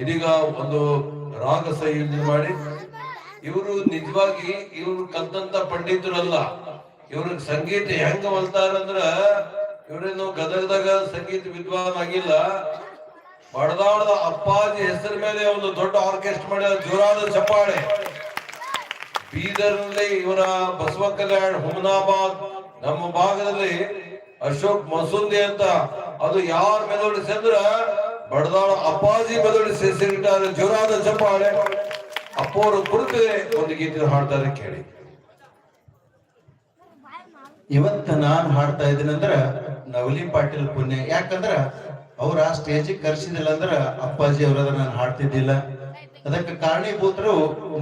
ಇದೀಗ ಒಂದು ರಾಗ ಸಂಯೋಜನೆ ಮಾಡಿ, ಇವರು ನಿಜವಾಗಿ ಇವ್ರು ಕಲ್ತಂತ ಪಂಡಿತರಲ್ಲ. ಇವ್ರಿಗೆ ಸಂಗೀತ ಹೆಂಗ ಹೊಲ್ತಾರಂದ್ರ, ಇವ್ರೇನು ಗದಗದಾಗ ಸಂಗೀತ ವಿದ್ವಾನ್ ಆಗಿಲ್ಲ. ಬಡದಾಳದ ಅಪ್ಪಾಜಿ ಹೆಸರ ಮೇಲೆ ಒಂದು ದೊಡ್ಡ ಆರ್ಕೆಸ್ಟ್ರಾ ಮಾಡಿದ, ಜೋರಾದ ಚಪ್ಪಾಳೆ. ಬೀದರ್ನಲ್ಲಿ ಇವರ ಬಸವ ಕಲ್ಯಾಣ್, ಹುಮನಾಬಾದ್, ನಮ್ಮ ಭಾಗದಲ್ಲಿ ಅಶೋಕ್ ಮಸೂಂದಿ ಅಂತ, ಅದು ಯಾರ ಮೆಲೋಡಿಸಿ ಅಂದ್ರ ಬಡದಾಳ ಅಪ್ಪಾಜಿ ಮೆಲೋಡಿಸಿ ಹೆಸರಿಟ್ಟಾರೆ. ಜೋರಾದ ಚಪ್ಪಾಳೆ. ಅಪ್ಪವರು ಕುರಿತು ಒಂದು ಗೀತೆ ಹಾಡ್ತಾರೆ, ಕೇಳಿ. ಇವತ್ತ ನಾನ್ ಹಾಡ್ತಾ ಇದ್ದೀನಂದ್ರ ನವಲಿ ಪಾಟೀಲ್ ಪುಣ್ಯ. ಯಾಕಂದ್ರ ಅವ್ರ ಆ ಸ್ಟೇಜಿಗೆ ಕರ್ಸಿದಿಲ್ಲ ಅಂದ್ರ ಅಪ್ಪಾಜಿ ಅವರದ ನಾನು ಹಾಡ್ತಿದ್ದಿಲ್ಲ. ಅದಕ್ಕೆ ಕಾರಣೀಭೂತರು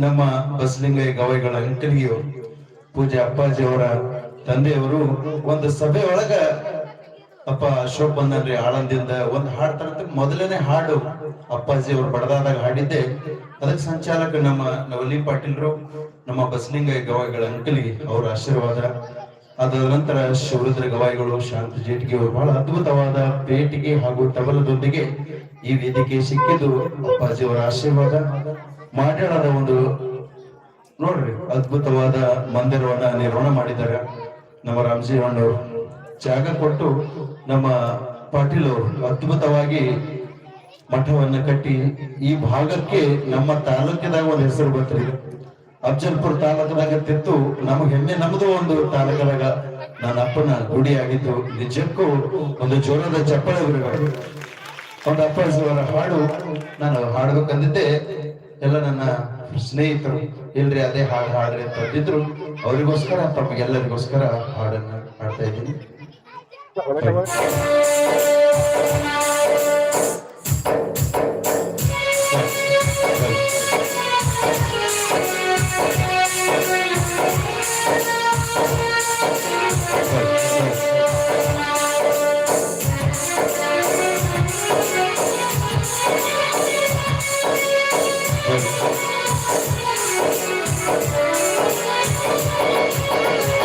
ನಮ್ಮ ಬಸಲಿಂಗಯ್ಯ ಗವಾಯಿಗಳ ಅಂಕಲಿಗೆಯವರು, ಪೂಜೆ ಅಪ್ಪಾಜಿ ಅವರ ತಂದೆಯವರು. ಒಂದು ಸಭೆ ಒಳಗ ಅಪ್ಪ ಅಶೋಕ್ ಬಂದನ್ರಿ ಆಳಂದಿಂದ ಒಂದು ಹಾಡ್ತಾರಂತ. ಮೊದಲನೇ ಹಾಡು ಅಪ್ಪಾಜಿ ಅವರು ಬಡದಾದಾಗ ಹಾಡಿದ್ದೆ. ಅದಕ್ಕೆ ಸಂಚಾಲಕ ನಮ್ಮ ನವಲಿ ಪಾಟೀಲ್ರು, ನಮ್ಮ ಬಸಲಿಂಗಯ್ಯ ಗವಾಯಿಗಳ ಅಂಕಲಿಗೆ ಅವರ ಆಶೀರ್ವಾದ. ಅದರ ನಂತರ ಶಿವರುದ್ರ ಗವಾಯಿಗಳು, ಶಾಂತ ಜೇಟಿಗೆ ಅವರು ಬಹಳ ಅದ್ಭುತವಾದ ಪೇಟಿಗೆ ಹಾಗೂ ತಬಲದೊಂದಿಗೆ ಈ ವೇದಿಕೆ ಸಿಕ್ಕಿದ್ದು ಅಪ್ಪಾಜಿ ಅವರ ಆಶೀರ್ವಾದ. ಮಾಡ್ಯಾಳದ ಒಂದು ನೋಡ್ರಿ ಅದ್ಭುತವಾದ ಮಂದಿರವನ್ನ ನಿರ್ಮಾಣ ಮಾಡಿದ್ದಾರೆ ನಮ್ಮ ರಾಮಜಿ ಅಣ್ಣವರು. ಜಾಗ ಕೊಟ್ಟು ನಮ್ಮ ಪಾಟೀಲ್ ಅವರು ಅದ್ಭುತವಾಗಿ ಮಠವನ್ನ ಕಟ್ಟಿ ಈ ಭಾಗಕ್ಕೆ ನಮ್ಮ ತಾಲೂಕಿದಾಗ ಒಂದು ಹೆಸರು ಬರ್ತದೆ. ಅಫಜಲ್ಪುರ ತಾಲೂಕದಾಗ ತಿತ್ತು ನಮಗೆ ಹೆಮ್ಮೆ. ನಮ್ದು ಒಂದು ತಾಲೂಕದಾಗ ನನ್ನ ಅಪ್ಪನ ಗುಡಿ ಆಗಿದ್ದು. ನಿಜಕ್ಕೂ ಒಂದು ಜೋರದ ಚಪ್ಪಳೆ ಬರಬೇಕು. ಒಂದು ಅಪ್ಪಾಜಿಯವರ ಹಾಡು ನಾನು ಹಾಡ್ಬೇಕಂದಿದ್ದೆ. ಎಲ್ಲ ನನ್ನ ಸ್ನೇಹಿತರು ಇಲ್ರಿ ಅದೇ ಹಾಡು ಹಾಡ್ರಿ ಅಂತ ಅಂದಿದ್ರು. ಅವರಿಗೋಸ್ಕರ ತಮಗೆಲ್ಲರಿಗೋಸ್ಕರ ಹಾಡನ್ನ ಹಾಡ್ತಾ ಇದ್ದೀನಿ.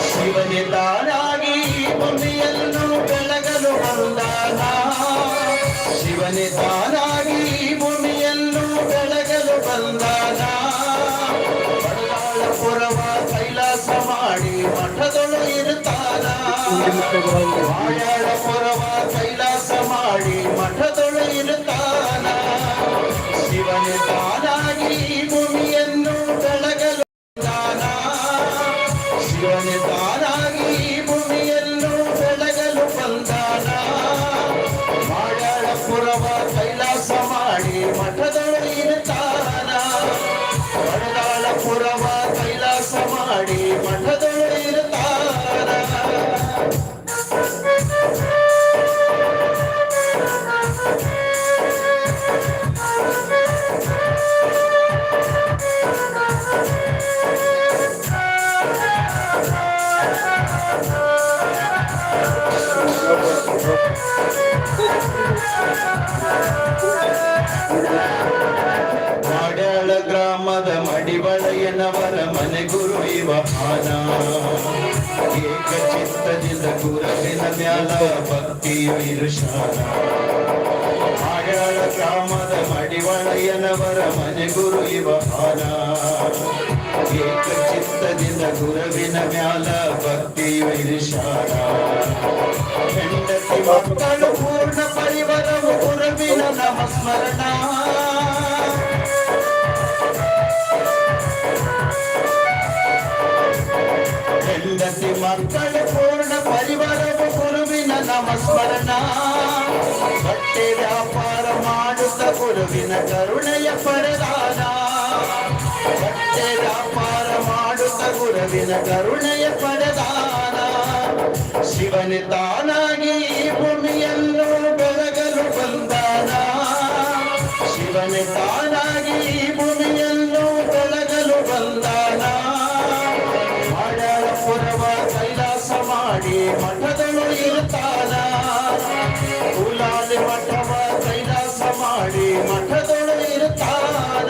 ಶಿವನೇ ತಾನಾಗಿ ಭೂಮಿಯನ್ನು ಬೆಳಗಲು ಬಂದಾನ. ಶಿವನೇ ತಾನಾಗಿ ಭೂಮಿಯನ್ನು ಬೆಳಗಲು ಬಂದಾನ. ಬಡದಾಳಪುರವ ಕೈಲಾಸ ಮಾಡಿ ಮಠದೊಳು ಇರುತ್ತಾನ. ಬಡದಾಳಪುರವ ಕೈಲಾಸ ಮಾಡಿ ಮಠದೊಳು ಇರುತ್ತಾನ. ಶಿವನೇ ತಾನಾಗಿ ಭೂಮಿಯನ್ನು ಬೆಳಗಲು ಬಂದಾನ. ಶಿವನೇ ತಾನಾಗಿ ಭೂಮಿಯನ್ನು ಬೆಳಗಲು ಬಂದಾನ. ಮಾಡಾಳಪುರವ ಕೈಲಾಸ ಮಾಡಿ ಮಠದೊಳು ಇರುತ್ತಾನ. ಬಡದಾಳಪುರವ ಕೈಲಾಸ ಮಾಡಿ ಮಠದೊಳು ಇರುತ್ತಾನ. ಮಾಡ್ಯಾಳ ಗ್ರಾಮದ ಮಡಿವಳಯ್ಯನವರ ಮನೆ ಗುರು ಇವ ಹಾನ. ಏಕಚಿತ್ತದಿಂದ ಗುರುವಿನ ಮ್ಯಾಲ ಭಕ್ತಿಯು ಇರುಶಾನ. ಮಾಡ್ಯಾಳ ಗ್ರಾಮದ ಮಡಿವಳಯ್ಯನವರ ಮನೆ ಗುರು ಇವ ಹಾನ. ಏಕಚಿತ್ತದಿಂದ ಗುರುವಿನ ಮ್ಯಾಲ ಭಕ್ತಿಯು ಇರುಶಾನ. ಹೆಂಡತಿ ಮಕ್ಕಳು ಪೂರ್ಣ ಪರಿವಾರವು ಗುರುವಿನ ನಾಮಸ್ಮರಣ. ಹೆಂಡತಿ ಮಕ್ಕಳು ಪೂರ್ಣ ಪರಿವಾರವು ಗುರುವಿನ ನಾಮಸ್ಮರಣ. ಬಟ್ಟೆ ವ್ಯಾಪಾರ ಮಾಡುತ್ತ ಗುರುವಿನ ಕರುಣೆಯ ಪರದಾನ. ಬಟ್ಟೆ ವ್ಯಾಪಾರ ಮಾಡುತ್ತ ಗುರುವಿನ ಕರುಣೆಯ ಪರದಾನ. ಶಿವನೇ ತಾನಾಗಿ ಭೂಮಿಯನ್ನು ಬೆಳಗಲು ಬಂದಾನ. ಶಿವನೇ ತಾನಾಗಿ ಭೂಮಿಯನ್ನು ಬೆಳಗಲು ಬಂದಾನ. ಮಾಡಾಳಪುರವ ಕೈಲಾಸ ಮಾಡಿ ಮಠದೊಳು ಇರುತ್ತಾನ. ಕುಲಾಲಿ ಮಠವ ಕೈಲಾಸ ಮಾಡಿ ಮಠದೊಳು ಇರುತ್ತಾನ.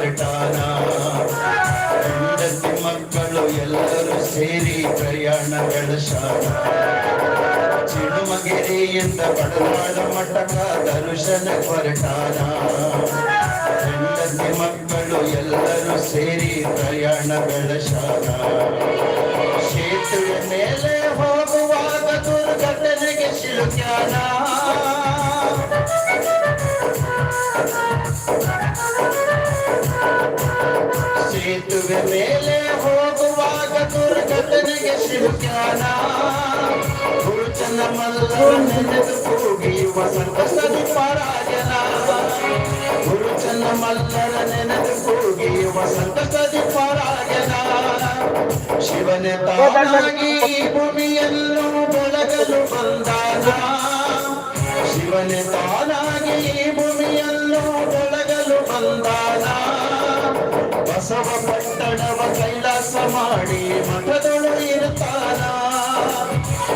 ಹೊರಟಾನ ಹೆಂಡತಿ ಮಕ್ಕಳು ಎಲ್ಲರೂ ಸೇರಿ ಪ್ರಯಾಣ ಬೆಳೆಸಾನ ಚಿಡುಮಗೆರೆಯಿಂದ ಬಡವಾಳ ಮಠಕ ದರ್ಶನ ಹೊರಟಾನ ಹೆಂಡತಿ ಮಕ್ಕಳು ಎಲ್ಲರೂ ಸೇರಿ ಪ್ರಯಾಣ ಬೆಳೆಸಾನ ಸೇತುವೆ ಮೇಲೆ ಹೋಗುವಾಗ ದುರ್ಘಟನೆಗೆ ಸಿಲುಕ್ಯಾನ ಸೇತುವೆ ಮೇಲೆ ಹೋಗುವಾಗ ದುರ್ಘಟನೆಗೆ ಸಿಲುಕ್ಯಾನ ಗುರುಚನ ಮಲ್ಲ ನೆನೆದು ಕೂಗಿ ಸಂಕಷ್ಟದಿ ಪಾರಾಯಣ ಗುರುಚನ ಮಲ್ಲರ ನೆನೆದು ಕೂಗಿ ಸಂಕಷ್ಟದಿ ಪಾರಾಯಣ ಶಿವನೇ ತಾನಾಗಿ ಈ ಭೂಮಿಯನ್ನು ಬೆಳಗಲು ಬಂದಾನ ಶಿವನೇ ತಾನಾಗಿ ಈ ಭೂಮಿಯನ್ನು ಬೆಳಗಲು ಬಂದಾನ ಬಸವ ಪಟ್ಟಣವ ಕೈಲಾಸ ಮಾಡಿ ಮಠದೊಳು ಇರುತ್ತಾನ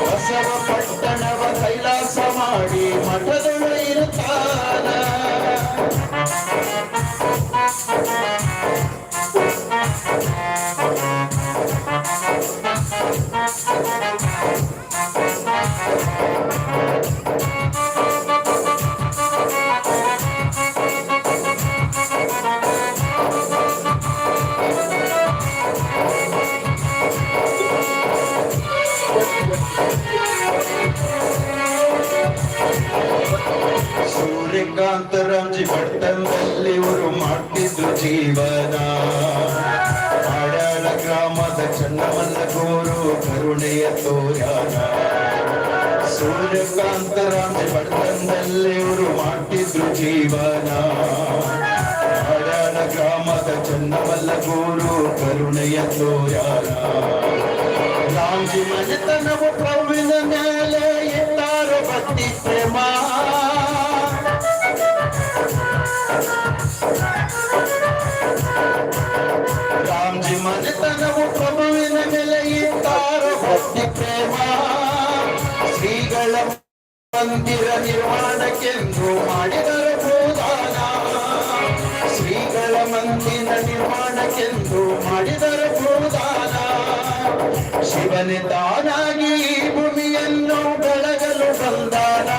ಬಸವ ಪಟ್ಟಣವ ಕೈಲಾಸ ಮಾಡಿ ಮಠದೊಳು ಇರುತ್ತಾನ ಸೂರ್ಯಕಾಂತರಾಂಜಿ ಪಟ್ಟಣದಲ್ಲಿ ಇವರು ಮಾಡ್ತಿದ್ರು ಜೀವನ ಆಡಾಳ ಗ್ರಾಮದ ಚನ್ನಮಲ್ಲ ಗೋರು ಕರುಣೆಯ ತೋರಾನ ಸೂರ್ಯಕಾಂತರಾಂಜಿ ಪಟ್ಟಣದಲ್ಲಿ ಇವರು ಮಾಡ್ತಿದ್ರು ಜೀವನ ಆಡಾಳ ಗ್ರಾಮದ ಚನ್ನಮಲ್ಲ ಗೋರು ಕರುಣೆಯ ತೋರಾನ ರಾಂಜಿ ಮನೆತನವು ಪ್ರಭುವಿನ ಮೇಲೆ ಎತ್ತಾರ ಭಕ್ತಿ ಪ್ರೇಮ ರಾಮ್ಜಿ ಮನೆತನವು ಪ್ರಭುವಿನ ಮೇಲೆ ಎತ್ತಾರ ಭಕ್ತಿ ಪ್ರೇಮ ಶ್ರೀಗಳ ಮಂದಿರ ನಿರ್ಮಾಣಕ್ಕೆಂದು ಮಾಡಿದರು ಭೂದಾನ ಶ್ರೀಗಳ ಮಂದಿರ ನಿರ್ಮಾಣಕ್ಕೆಂದು ಮಾಡಿದರು ಭೂದಾನ ಶಿವನೇ ತಾನಾಗಿ ಈ ಭೂಮಿಯನ್ನು ಬೆಳಗಲು ಬಂದಾನ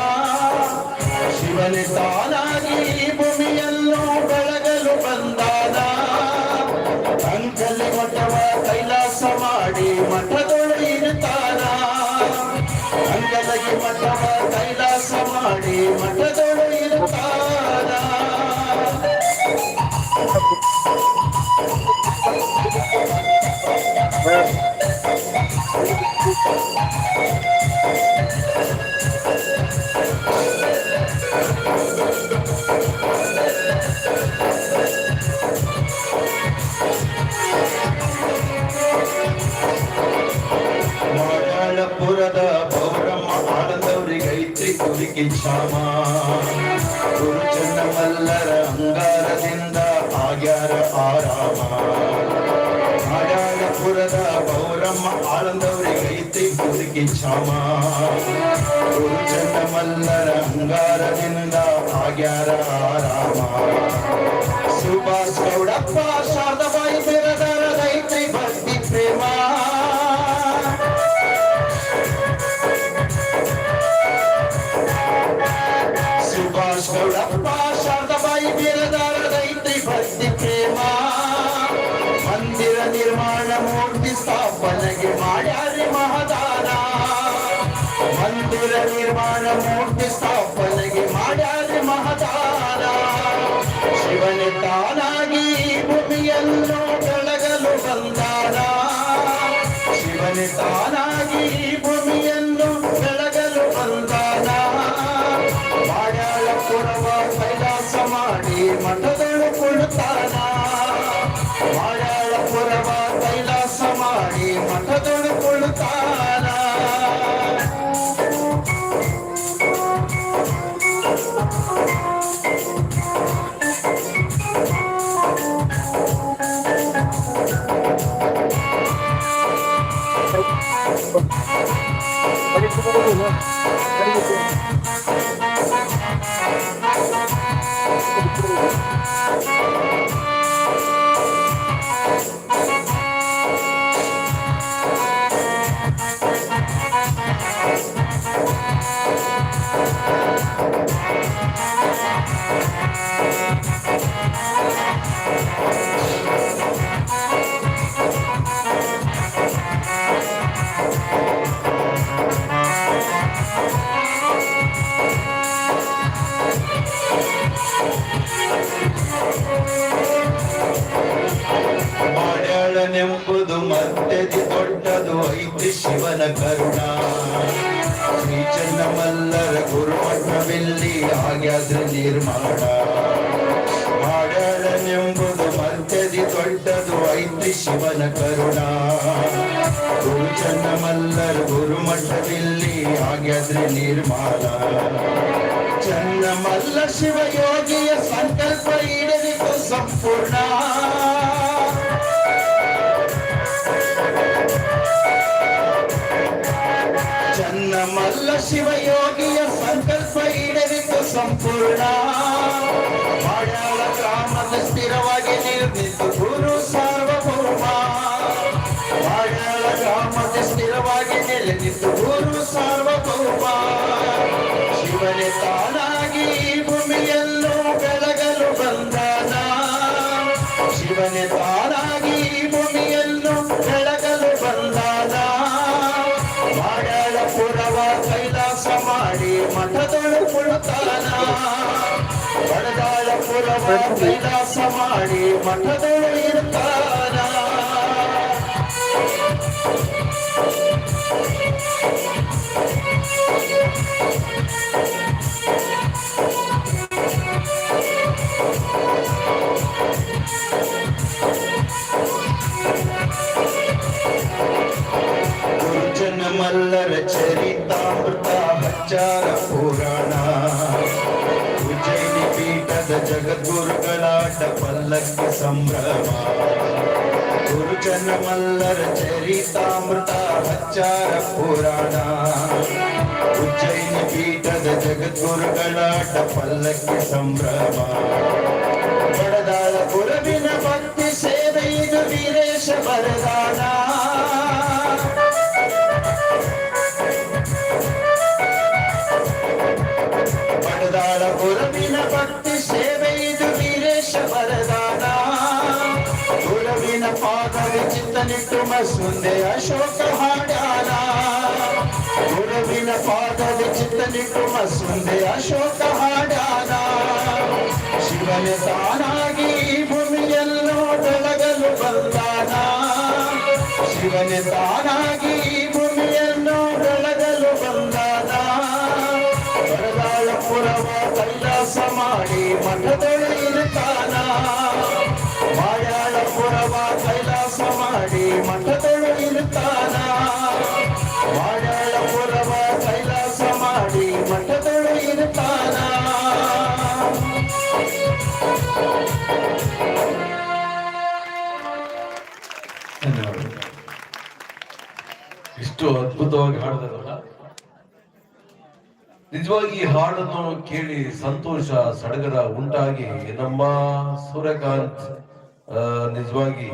ಶಿವನೇ ತಾನಾಗಿ ಈ ಭೂಮಿಯನ್ನು ಬೆಳಗಲು ಬಂದಾನ ಅಂಕಲಿ ಮಠವ ಕೈಲಾಸ ಮಾಡಿ ಮಠದೊಳು ಇರುತ್ತಾನ ಅಂಕಲಗಿ ಮಠವ ಕೈಲಾಸ ಮಾಡಿ ಮಠದೊಳು ಇರುತ್ತಾನ ಮಾಡಾಳಪುರದ ಪೌರಮ್ಮ ಆನಂದವರಿಗೈತ್ರಿ ಕುರಿಕಿ ಕ್ಷಾಮ ಗುರು ಚನ್ನಮಲ್ಲರ ಅಂಗಾರದಿಂದ ಆಗ್ಯಾರ ಆರಾಮ ಮಾಡಾಳಪುರದ ಪೌರಮ್ಮ ಆನಂದವರಿಗೈತ್ರಿ ಕುರಿಕಿ ಕ್ಷಾಮ ಗುರು ಚನ್ನಮಲ್ಲರ ಅಂಗಾರದಿಂದ ಆಗ್ಯಾರ ಆರಾಮ ಸುಭಾಷ್ ಗೌಡಪ್ಪ ಶಾರದಾಬಾಯಿ ಬಿರದರ ರೈತ್ರಿ ಭಕ್ತಿ ಪ್ರೇಮ ಸುಭಾಷ್ ಗೌಡಪ್ಪ ಶಾರದಾಬಾಯಿ ಬಿರದರ ರೈತ್ರಿ ಭಕ್ತಿ ಪ್ರೇಮ ಮಂದಿರ ನಿರ್ಮಾಣ ಮೂರ್ತಿ ಸ್ಥಾಪನೆಗೆ ಮಾಡ್ಯಾರಿ ಮಹದಾನ ಮಂದಿರ ನಿರ್ಮಾಣ ಮೂರ್ತಿ ಸ್ಥಾಪನೆಗೆ ಮಾಡ್ಯಾರಿ ಮಹದಾನ ಶಿವನೇ ತಾನಾಗಿ ಈ ಭೂಮಿಯನ್ನು ಬೆಳಗಲು ಬಂದಾನ ಶಿವನೇ ತಾನಾಗಿ ಈ ಭೂಮಿಯನ್ನು ಬೆಳಗಲು ಬಂದಾನ ಮಾಡ್ಯಾಳಪುರವ ಕೈಲಾಸ ಮಾಡಿ ಮಠದೊಳು ಕೊಡುತ್ತಾನ ಮಾಡ್ಯಾಳಪುರವ ಕೈಲಾಸ ಮಾಡಿ ಮಠದೊಳು ಕೊಡುತ್ತಾನ ಮಾಡ್ಯಾಳನೆಂಬುದು ಮತ್ತೆದಿ ದೊಡ್ಡದು ಐತಿ ಶಿವನ ಕರುಣ. ಶ್ರೀ ಚೆನ್ನಮಲ್ಲರ ಗುರುಮಠವಿಲ್ಲಿ ಆಗ್ಯಾದ್ರೆ ನಿರ್ಮಾಣ. ಮಾಡ್ಯಾಳನೆಂಬುದು ಮತ್ತೆದಿ ದೊಡ್ಡದು ಐತಿ ಶಿವನ ಕರುಣ. ಗುರು ಚೆನ್ನಮಲ್ಲರ ಗುರುಮಠವಿಲ್ಲಿ ಆಗ್ಯಾದ್ರೆ ನಿರ್ಮಾಣ. ಚೆನ್ನಮಲ್ಲ ಶಿವಯೋಗಿಯ ಸಂಕಲ್ಪ ಈಡೇರಿತು ಸಂಪೂರ್ಣ. ಚೆನ್ನಮಲ್ಲ ಶಿವಯೋಗಿಯ ಸಂಕಲ್ಪ ಈಡೇರಿತು ಸಂಪೂರ್ಣ. ಮಾಡ್ಯಾಳ ಗ್ರಾಮದ ಸ್ಥಿರವಾಗಿ ನಿರ್ಮಿತು ಗುರು ಸಾರ್ವಭೌಮ. ಮಾಡ್ಯಾಳ ಗ್ರಾಮದ ಸ್ಥಿರವಾಗಿ ನಿಲ್ಲಿತು ಗುರು ಸಾರ್ವಭೌಮ. ಶಿವನೇ ತಾನಾಗಿ ಭೂಮಿಯಲ್ಲೂ ಬೆಳಗಲು ಬಂದಾನ. ಶಿವನೇ ತಾನಾಗಿ ಭೂಮಿಯಲ್ಲೂ ಬೆಳಗಲು ಬಂದಾನ. ಮಾಡ್ಯಾಳ ಪುರವ ಕೈಲಾಸ ಮಾಡಿ ಮಠದೊಳು ಕುಳಿತಾನ. ಬಡದಾಳ ಪುರವ ಕೈಲಾಸ ಮಾಡಿ ಮಠದೊಳು ಇರ್ತಾನ. ಮಲ್ಲರ ಚರಿತಾಮೃತ ಹಚ್ಚಾರ ಪುರಾಣ. ಉಜ್ಜಯಿನಿ ಪೀಠದ ಜಗದ್ಗುರುಗಳಾಟ ಪಲ್ಲಕ್ಕಿ ಸಂಭ್ರಮ. ಗುರು ಚೆನ್ನಮಲ್ಲರ ಚರಿತಾಮೃತ ಹಚ್ಚಾರ ಪುರಾಣ. ಉಜ್ಜಯಿನಿ ಪೀಠದ ಜಗದ್ಗುರುಗಳಾಟ ಪಲ್ಲಕ್ಕಿ ಸಂಭ್ರಮ. ಬಡದಾಳ ಗುರುವಿನ ಭಕ್ತಿ ಸೇವೆ ಇದು ವೀರೇಶ ಬರದಾನ. ಬಡದಾಳ ಗುರುವಿನ ಭಕ್ತಿ ಸೇವೆ ಇದು ವೀರೇಶ ವರದಾನ. ಗುರುವಿನ ಪಾದದ ಚಿತ್ತನಿಟ್ಟು ಮಸುಂದೆ ಅಶೋಕ ಹಾಡ್ಯಾನ. ಗುರುವಿನ ಪಾದದ ಚಿತ್ತನಿಟ್ಟು ಮಸುಂದೆ ಅಶೋಕ ಹಾಡ್ಯಾನ. ಶಿವನೇ ತಾನಾಗಿ ಭೂಮಿಯಲ್ಲೂ ಬೆಳಗಲು ಬಂದಾನ. ಶಿವನೇ ತಾನಾಗಿ ಭೂಮಿಯನ್ನು ಬೆಳಗಲು ಬಂದಾನ. ಬರದಾಳ ಪುರವ ಕೈಲಾಸ ಮಾಡಿ ಮಠದೊಳು ಇರುತ್ತಾನ. ಮಾಡ್ಯಾಳ ಪುರವ ಕೈಲಾಸ ಮಾಡಿ ಮಠದೊಳು ಇರುತ್ತಾನ. ಮಾಡ್ಯಾಳ ಪುರವ ಕೈಲಾಸ ಮಾಡಿ ಮಠದೊಳು ಇರುತ್ತಾನ. ಇಷ್ಟು ಅದ್ಭುತವಾಗಿ ಹಾಡಿದಾರಲ್ಲ. ನಿಜವಾಗಿ ಈ ಹಾಡನ್ನು ಕೇಳಿ ಸಂತೋಷ ಸಡಗರ ಉಂಟಾಗಿ ನಮ್ಮ ಸೂರ್ಯಕಾಂತ್ ನಿಜವಾಗಿ